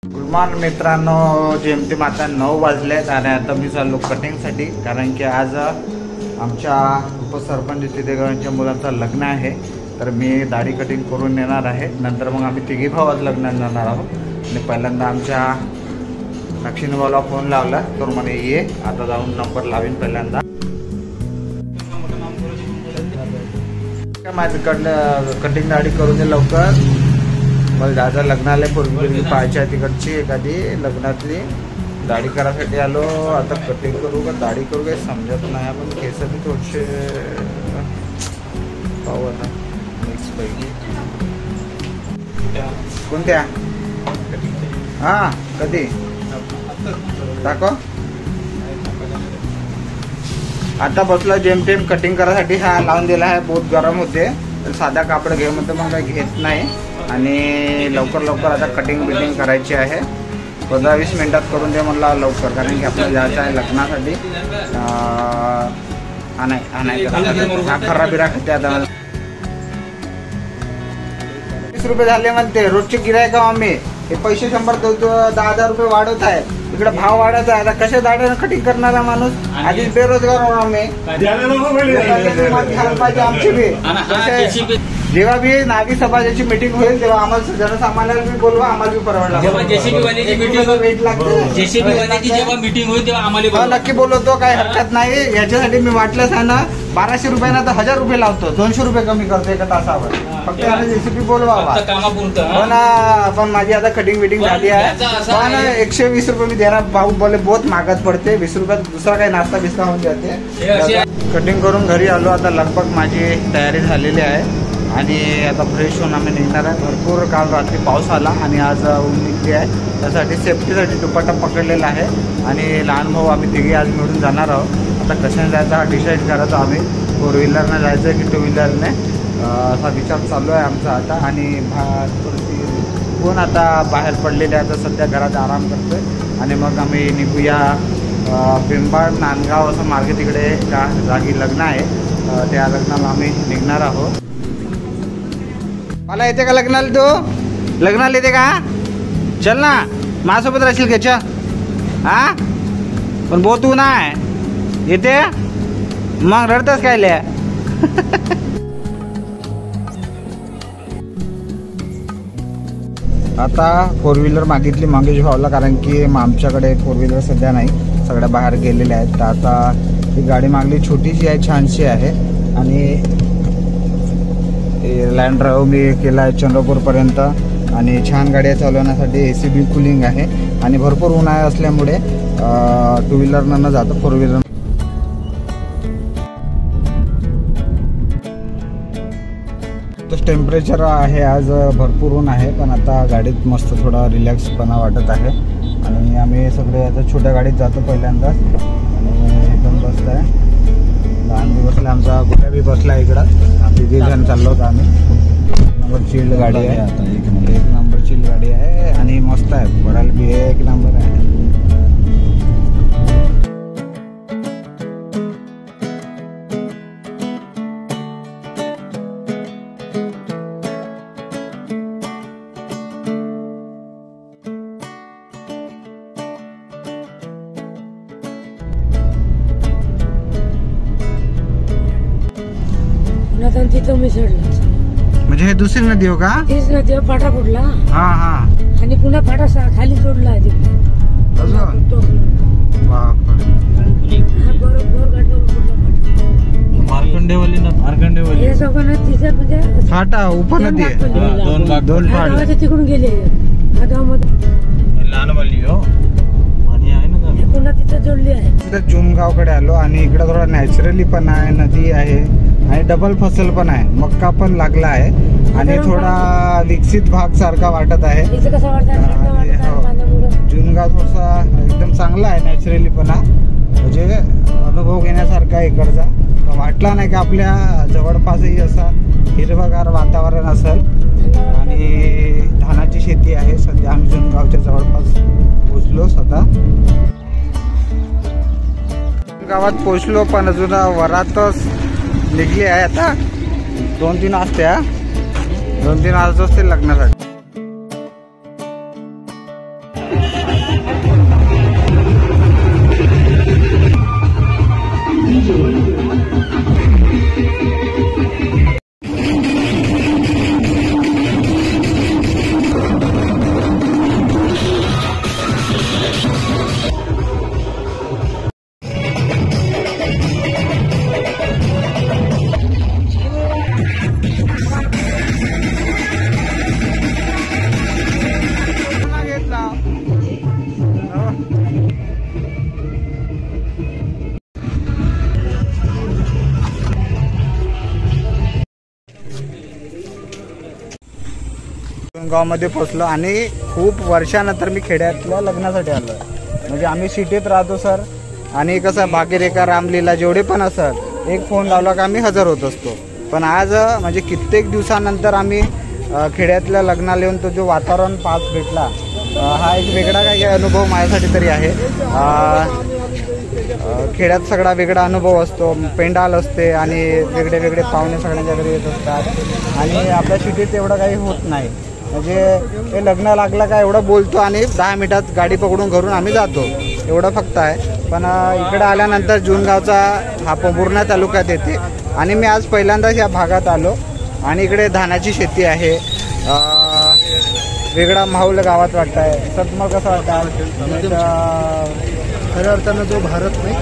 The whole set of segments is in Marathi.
गुड मॉर्निंग मित्रांनो, जेमतेम आता 9 वाजलेत आणि आता मी चाललो कटिंगसाठी, कारण की आज आमच्या उपसरपंच तिथेगावांच्या मुलांचं लग्न आहे. तर मी दाढी कटिंग करून येणार आहे. नंतर मग आम्ही तिघी भाऊ आज लग्नात जाणार आहोत. आणि पहिल्यांदा आमच्या नक्षीनभाऊला फोन लावला तर म्हणे ये, आता जाऊन नंबर लावीन पहिल्यांदा. माझ्याकडलं कटिंग दाढी करून दे लवकर, मला दादा लग्नाला पूर्वी पाहायची आहे तिकडची एखादी लग्नातली. दाढी करायसाठी आलो. आता कटिंग करू का दाढी करू काही समजत नाही. आपण केस बी थोडेसे पाहू आता मिक्स पैकी. कोणत्या? हां, कधी दाखव. आता बसला जेमतेम कटिंग करायसाठी. हा लावून दिला आहे, बहुत गरम होते. तर साधा कापड घे म्हणते, मग काही घेत नाही. आणि लवकर लवकर आता कटिंग बिटिंग करायची आहे. 15-20 मिनिटात करून दे म्हणला लवकर, कारण की आपल्याला जायचं आहे लग्नासाठी. हा खरा बिरा खाते. आता 20 रुपये झाले म्हणते रोजचे गिरायक आम्ही. हे पैसे 100-10,000 रुपये वाढवत आहे. इकडे भाव वाढत आहे. आता कशा दाढ्यानं कटिंग करणारा माणूस, आधीच बेरोजगार आहोत आम्ही. पाहिजे आमची बी. जेव्हा बी नावी समाजाची मीटिंग होईल तेव्हा आम्हाला जनसामान्याला बी बोलवा, आम्हाला बी परवडला. जेसीबी वाल्याची जेव्हा मीटिंग होईल तेव्हा आम्हाला नक्की बोलवतो, काही हरकत नाही. याच्यासाठी मी वाटलंच आहे ना, 1200 रुपयांना तर 1000 रुपये लावतो. 200 रुपये कमी करतो एका तासावर. फक्त जेसीबी बोलवा. पण माझी आता कटिंग बिटिंग झाली आहे. पण 120 रुपये मी देणार. भाऊ बोले बहुत महागात पडते. 20 रुपयात दुसरा काही नाश्ता बिस्ता होऊन जाते. कटिंग करून घरी आलो. आता लगभग माझी तयारी झालेली आहे आणि आता फ्रेश होऊन आम्ही निघणार आहे. भरपूर काल रात्री पाऊस आला आणि आज ऊन निघली आहे. त्यासाठी सेफ्टीसाठी दुपट्टा पकडलेला आहे. आणि लहान भाऊ आम्ही तिघे आज मिळून जाणार आहोत. आता कशाने जायचं हा डिसाईड करायचं आम्ही. 4 व्हीलरनं जायचं की 2 व्हीलरने, असा विचार चालू आहे आमचा आता. आणि कोण आता बाहेर पडलेले आहे, तर सध्या घरात आराम करतोय. आणि मग आम्ही निघूया पिंपळ नांदगाव असं मार्गे, तिकडे का जागी लग्न आहे. त्या लग्नाला आम्ही निघणार आहोत. मला येते का लग्नाला? तू लग्नाला येते का? चल ना, माझ्यासोबत राहशील का? चल. हा, पण बहुत ऊन आहे. येते मग रडतच काय लिया. आता 4 व्हीलर मागितली मंगेश भाऊला, कारण की आमच्याकडे 4 व्हीलर सध्या नाही, सगळ्या बाहेर गेलेल्या आहेत. तर आता ही गाडी मागली, छोटीशी आहे, छानशी आहे. आणि लँड ड्राईव्ह मी केला आहे चंद्रपूरपर्यंत. आणि छान गाड्या चालवण्यासाठी AC बी कुलिंग आहे. आणि भरपूर उन्हाळा असल्यामुळे 2 व्हीलरनं न जातं 4 व्हीलर. टेम्परेचर आहे आज, भरपूर ऊन आहे. पण आता गाडीत मस्त थोडा रिलॅक्सपणा वाटत आहे. आणि आम्ही सगळे आता छोट्या गाडीत जातो पहिल्यांदाच. आणि एकदम बसला आहे. लहान बी बसला, आमचा गुड्या बी बसला इकडं. तिघे जण चाललो होतो आम्ही. नंबर चिल्ड गाडी आहे. आता एक नंबर चिल्ड गाडी आहे. आणि मस्त आहे, पडायला बी एक नंबर आहे. तिथं मिसळलं. म्हणजे हे दुसरी नदी हो का? तीच नदी फाटा फुटला. हा हा. आणि पुन्हा फाटा खाली सोडला आहे तिकडे. मार्कंडेवाली हे सगळं तिथं म्हणजे फाटा उपनदी आहे. दोन फाट तिकडून गेले या गावामध्ये. लहानवाली हो पाणी आहे ना, पुन्हा तिथं जोडली आहे. जुनगावकडे आलो. आणि इकडे थोडा नॅचरली पण आहे, नदी आहे. आणि डबल फसल पण आहे, मक्का पण लागला आहे. आणि थोडा विकसित भाग सारखा वाटत आहे. जुनगाव थोडासा एकदम चांगला आहे, नॅचरली पण म्हणजे अनुभव घेण्यासारखा इकडचा. वाटला नाही की आपल्या जवळपासही असा हिरवगार वातावरण असेल. आणि धानाची शेती आहे. सध्या आम्ही जुनगावच्या जवळपास पोचलो. स्वतः गावात पोचलो, पण अजून वरातच निघली आहे. आता 2-3 असत्या 2-3 आज असतील लग्नासाठी. गावामध्ये पोचलो आणि खूप वर्षानंतर मी खेड्यातल्या लग्नासाठी आलो. म्हणजे आम्ही सिटीत राहतो सर, आणि कसं भागीरेखा रामलीला जेवढे पण असत एक फोन लावला का आम्ही हजर होत असतो. पण आज म्हणजे कित्येक दिवसानंतर आम्ही खेड्यातल्या लग्नाला येऊन तो जो वातावरण पास भेटला, हा एक वेगळा काही अनुभव माझ्यासाठी तरी आहे. खेड्यात सगळा वेगळा अनुभव असतो, पेंडाल असते आणि वेगळे वेगळे पाहुणे सगळ्यांच्या घरी येत असतात. आणि आपल्या सिटीत एवढं काही होत नाही. म्हणजे हे लग्न लागलं का एवढं बोलतो आणि 10 मिनिटात गाडी पकडून घरून आम्ही जातो, एवढं फक्त आहे. पण इकडे आल्यानंतर जुनगावचा हा पूर्णा तालुक्यात येते आणि मी आज पहिल्यांदाच या भागात आलो. आणि इकडे धानाची शेती आहे, वेगळा माहोल गावात वाटत आहे. सर तुम्हाला कसं वाटतं? खऱ्या अर्थानं जो भारत नाही,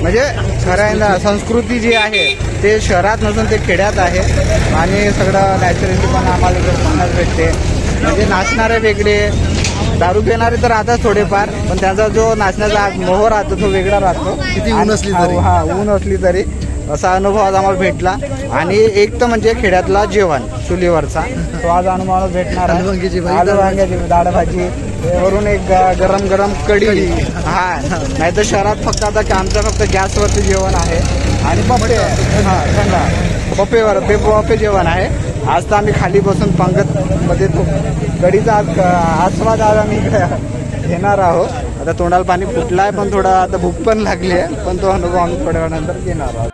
म्हणजे खऱ्या संस्कृती जी आहे ते शहरात नसून ते खेड्यात आहे. आणि सगळं नॅचरली पण आम्हाला इकडे पाहण्यास भेटते. म्हणजे नाचणारे वेगळे, दारू पिणारे तर राहतात थोडेफार, पण त्यांचा जो नाचण्याचा मोह राहतो तो वेगळा राहतो. किती ऊन असली तरी. ऊन असली तरी असा अनुभव आज आम्हाला भेटला. आणि एक तर म्हणजे खेड्यातला जेवण चुलीवरचा तो आज अनुभव भेटणार आहे. आलू वांग्याची डाळ भाजी, वरून एक गरम गरम कढी. हा, नाही तर शहरात फक्त आता आमचं फक्त गॅसवरचं जेवण आहे आणि बफे. हा, थंडा बफे जेवण आहे. आज तर आम्ही खाली बसून पंगतमध्ये तो कढीचा आस्वाद आज आम्ही घेणार आहोत. आता तोंडाला पाणी फुटलं आहे, पण थोडा आता भूक पण लागली आहे, पण तो अनुभव आम्ही थोड्या वेळानंतर घेणार आहोत.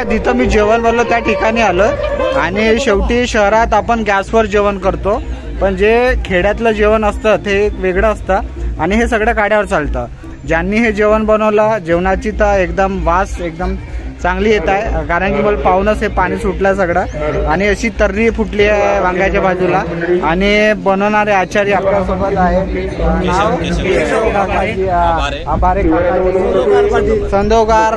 जिथं मी जेवण बनलो त्या ठिकाणी आलं. आणि शेवटी शहरात आपण गॅसवर जेवण करतो, पण जे खेड्यातलं जेवण असतं ते एक वेगळं असतं आणि हे सगळं काड्यावर चालतं. ज्यांनी हे जेवण बनवलं, जेवणाची तर एकदम वास एकदम चांगली येत आहे. कारण की मला पाहूनच हे पाणी सुटलं सगळं. आणि अशी तर्री फुटली आहे वांग्याच्या बाजूला. आणि बनवणारे आचार्य आपल्यासोबत आहे, आभारे संदोगार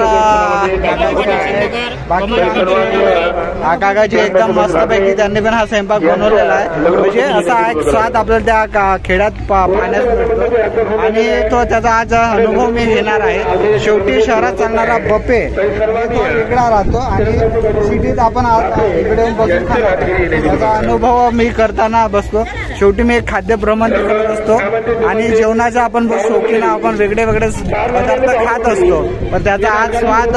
काकाजी एकदम मस्तपैकी त्यांनी पण हा स्वयंपाक बनवलेला आहे. म्हणजे असा एक स्वाद आपल्याला त्या खेड्यात पाहण्यास मिळतो आणि तो त्याचा आज अनुभव मी घेणार आहे. शेवटी शहरात चालणारा बफे तो वेगळा राहतो आणि सिटीत आपण इकडे बसून खातो, त्याचा अनुभव मी करताना बसतो. शेवटी मी एक खाद्य भ्रमण करत असतो आणि जेवणाचा आपण शौकीन, आपण वेगळे वेगळे पदार्थ खात असतो. पण त्याचा आज स्वाद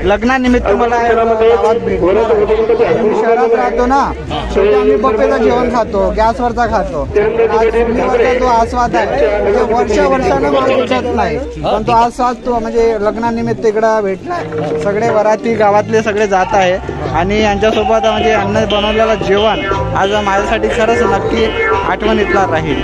लग्नानिमित्त मला गावात भेटतो. शहरात राहतो ना, शेवटी आम्ही बफेचं जेवण खातो, गॅसवरचा खातो. आज चुलीवरचा जो आस्वाद आहे म्हणजे वर्षानं मला भेटत नाही, पण तो आस्वाद तो म्हणजे लग्नानिमित्त इकडं भेटला. सगळे वराती गावातले सगळे जात आहे आणि यांच्यासोबत म्हणजे अन्न बनवलेलं जेवण आज माझ्यासाठी खरंच नक्की आठवणीतला राहील.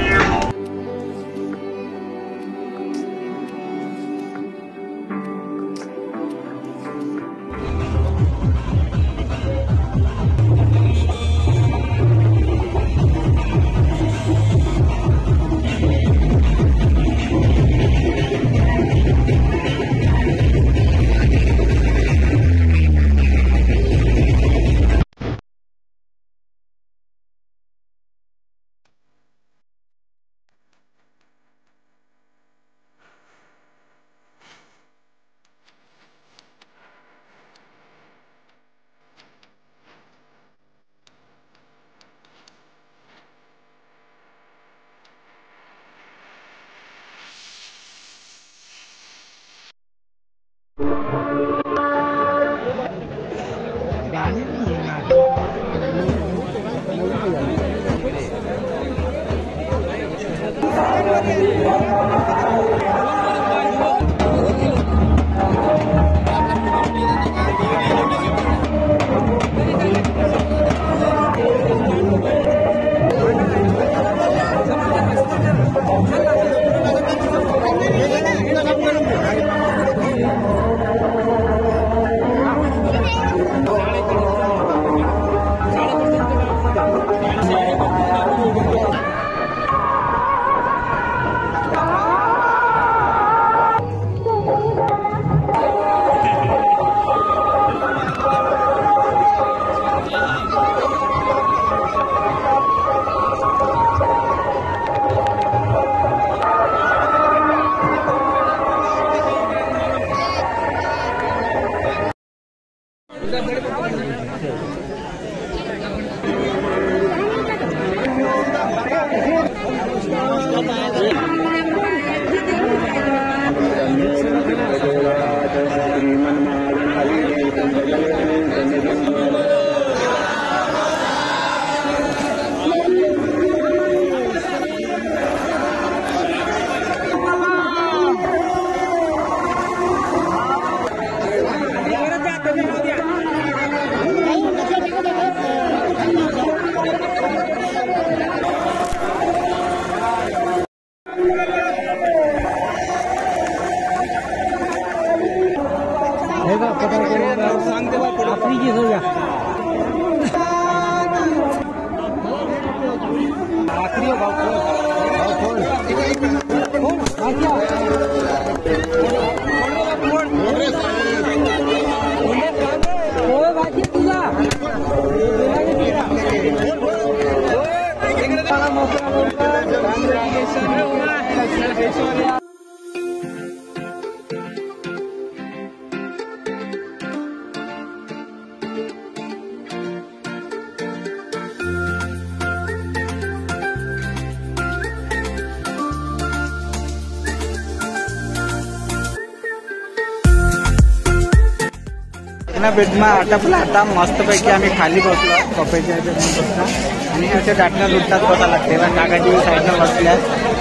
बेडमा आटपला आता मस्तपैकी आम्ही खाली बसलो कॉफीच्या बसला आणि असे दाटणं लुटतात बसा लागते काकाजी साईडला बसल्या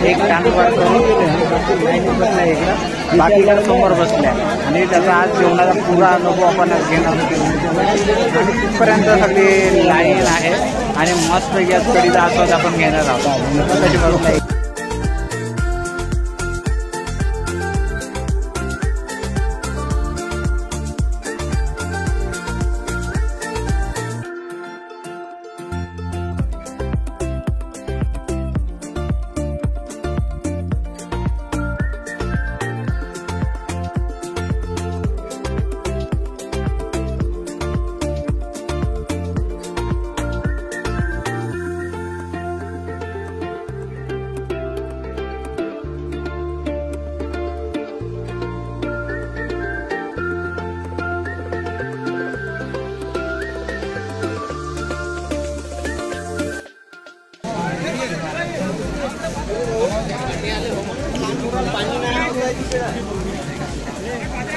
एक टांग वर करून बसला इकडं बाकीकडे समोर बसल्या आणि त्याचा आज जेवणाचा पुरा अनुभव आपण घेणार आणि तिथपर्यंत सगळी लाईन आहे आणि मस्तपैकी आज कढीचा आस्वाद आपण घेणार आहोत त्याची बरोबर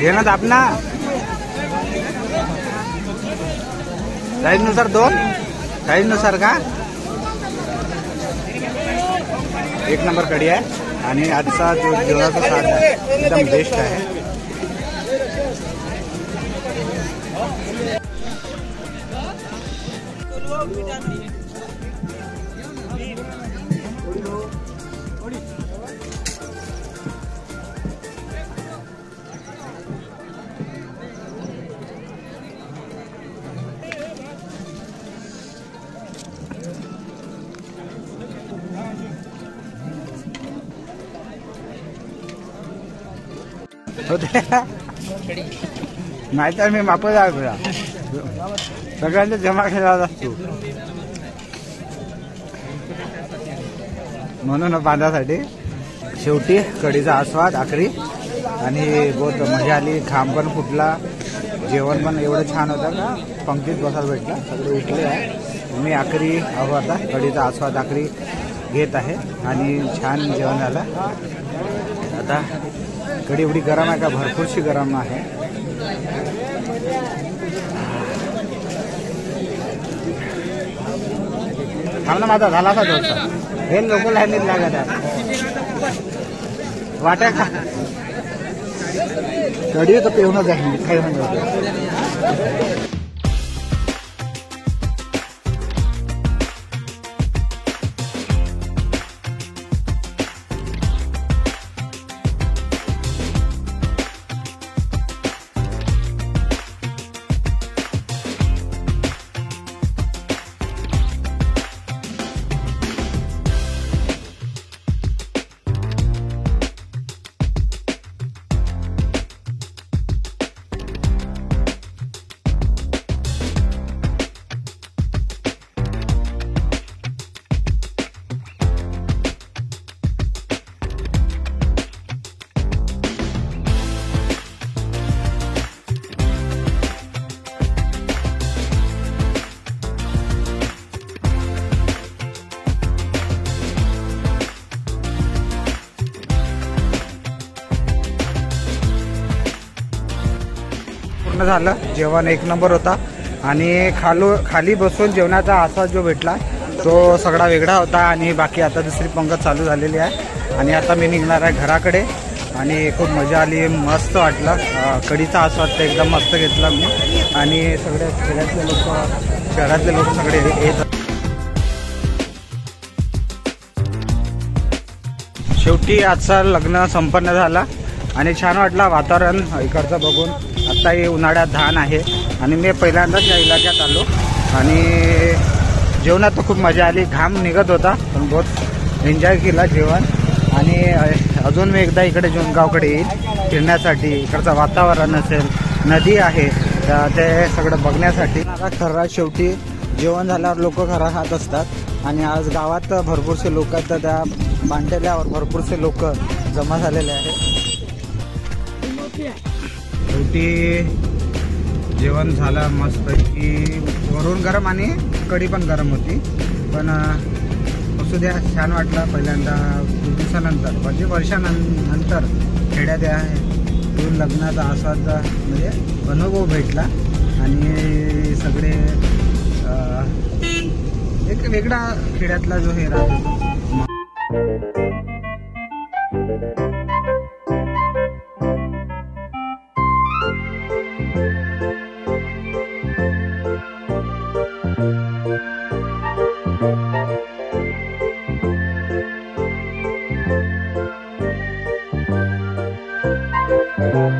घेणार आपणा साईजनुसार 2 साईजनुसार का एक नंबर कढी आहे आणि आजचा जो जेवणाचा स्वाद आहे एकदम बेस्ट आहे. नाहीतर मी वापस आला सगळ्यांचा जमा केला असतो म्हणून बांधासाठी शेवटी कढीचा आस्वाद आखरी आणि बहुत मजा आली. घाम पण फुटला, जेवण पण एवढं छान होतं का पंक्तीत बसायला भेटला. सगळे उठले आहे. मी आखरी अहो आता कढीचा आस्वाद आखरी घेत आहे आणि छान जेवण झालं. आता कढी एवढी गरम आहे का भरपूरशी गरम आहे. थांबला माझा झाला का दोस्त हे लोक लाईनीत लागत वाट्या खा कढी तर पेवणच आहे काही म्हणत. झालं जेवण एक नंबर होता आणि खाली बसून जेवणाचा आस्वाद जो भेटला तो सगळा वेगळा होता. आणि बाकी आता दुसरी पंगत चालू झालेली आहे आणि आता मी निघणार आहे घराकडे आणि खूप मजा आली, मस्त वाटलं. कढीचा आस्वाद तर एकदम मस्त घेतला मी आणि सगळे शहरातले लोक सगळे येत. शेवटी आजचा लग्न संपन्न झाला आणि छान वाटला वातावरण इकडचं बघून. आत्ता हे उन्हाळ्यात धान आहे आणि मी पहिल्यांदाच या इलाक्यात आलो आणि जेवणात तर खूप मजा आली, घाम निघत होता पण बहुत एन्जॉय केला जेवण. आणि अजून मी एकदा इकडे जोनगावकडे येईल फिरण्यासाठी. इकडचं वातावरण असेल, नदी आहे, तर ते सगळं बघण्यासाठी. आता खर्रा शेवटी जेवण झाल्यावर लोक खरा खात असतात आणि आज गावात भरपूरसे लोक आहेत, तर त्या बांधलेल्यावर भरपूरसे लोक जमा झालेले आहेत. शेवटी जेवण झालं मस्तपैकी, वरून गरम आणि कढी पण गरम होती. पण असू द्या, छान वाटलं. पहिल्यांदा खूप दिवसानंतर म्हणजे वर्षानंतर खेड्यात येऊन लग्नाचा आस्वाद म्हणजे अनुभव भेटला. आणि सगळे एक वेगळा खेड्यातला जो हे राहतो. Thank you.